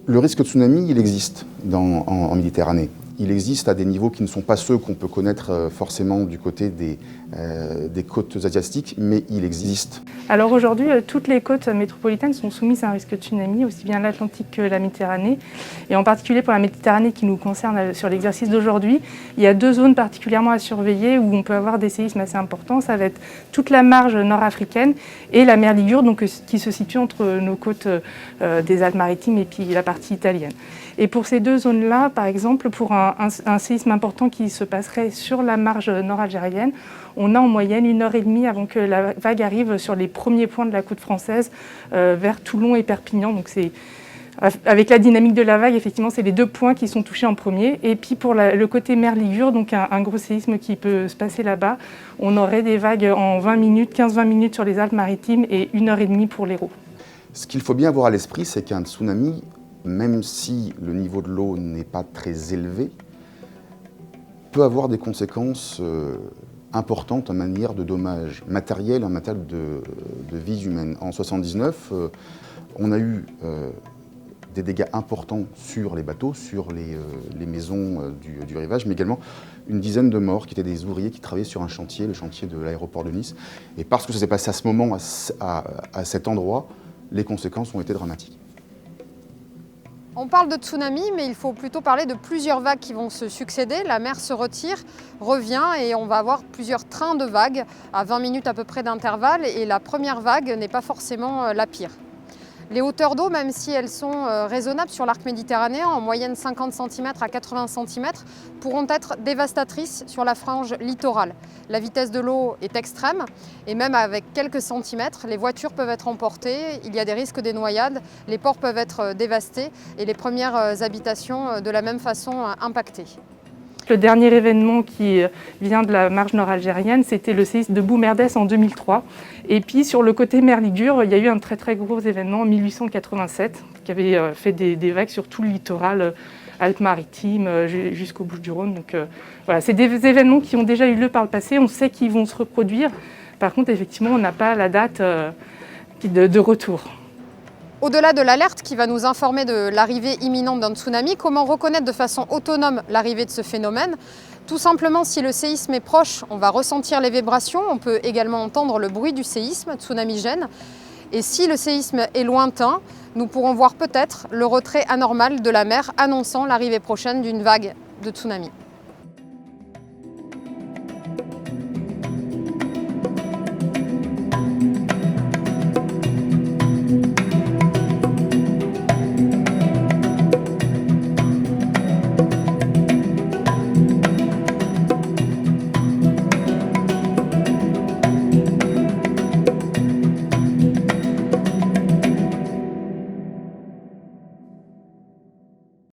Le risque de tsunami, il existe en Méditerranée. Il existe à des niveaux qui ne sont pas ceux qu'on peut connaître forcément du côté des côtes asiatiques, mais il existe. Alors aujourd'hui, toutes les côtes métropolitaines sont soumises à un risque de tsunami, aussi bien l'Atlantique que la Méditerranée. Et en particulier pour la Méditerranée qui nous concerne sur l'exercice d'aujourd'hui, il y a deux zones particulièrement à surveiller où on peut avoir des séismes assez importants. Ça va être toute la marge nord-africaine et la mer Ligure, donc, qui se situe entre nos côtes des Alpes-Maritimes et puis la partie italienne. Et pour ces deux zones-là, par exemple, pour un séisme important qui se passerait sur la marge nord-algérienne, on a en moyenne 1h30 avant que la vague arrive sur les premiers points de la côte française, vers Toulon et Perpignan. Donc avec la dynamique de la vague, effectivement, c'est les deux points qui sont touchés en premier. Et puis pour le côté mer Ligure, donc un gros séisme qui peut se passer là-bas, on aurait des vagues en 20 minutes, 15-20 minutes sur les Alpes-Maritimes et 1h30 pour l'Hérault. Ce qu'il faut bien avoir à l'esprit, c'est qu'un tsunami, même si le niveau de l'eau n'est pas très élevé, peut avoir des conséquences importantes en matière de dommages matériels, en matière de vies humaines. En 1979, on a eu des dégâts importants sur les bateaux, sur les maisons du rivage, mais également une dizaine de morts qui étaient des ouvriers qui travaillaient sur un chantier, le chantier de l'aéroport de Nice. Et parce que ça s'est passé à ce moment, à cet endroit, les conséquences ont été dramatiques. On parle de tsunami, mais il faut plutôt parler de plusieurs vagues qui vont se succéder. La mer se retire, revient et on va avoir plusieurs trains de vagues à 20 minutes à peu près d'intervalle. Et la première vague n'est pas forcément la pire. Les hauteurs d'eau, même si elles sont raisonnables sur l'arc méditerranéen, en moyenne 50 cm à 80 cm, pourront être dévastatrices sur la frange littorale. La vitesse de l'eau est extrême et même avec quelques centimètres, les voitures peuvent être emportées, il y a des risques des noyades, les ports peuvent être dévastés et les premières habitations de la même façon impactées. Le dernier événement qui vient de la marge nord-algérienne, c'était le séisme de Boumerdès en 2003. Et puis sur le côté mer Ligure, il y a eu un très gros événement en 1887 qui avait fait des vagues sur tout le littoral Alpes-Maritimes jusqu'aux Bouches-du-Rhône. Donc voilà, c'est des événements qui ont déjà eu lieu par le passé. On sait qu'ils vont se reproduire. Par contre, effectivement, on n'a pas la date de retour. Au-delà de l'alerte qui va nous informer de l'arrivée imminente d'un tsunami, comment reconnaître de façon autonome l'arrivée de ce phénomène? Tout simplement, si le séisme est proche, on va ressentir les vibrations, on peut également entendre le bruit du séisme, tsunamigène. Et si le séisme est lointain, nous pourrons voir peut-être le retrait anormal de la mer annonçant l'arrivée prochaine d'une vague de tsunami.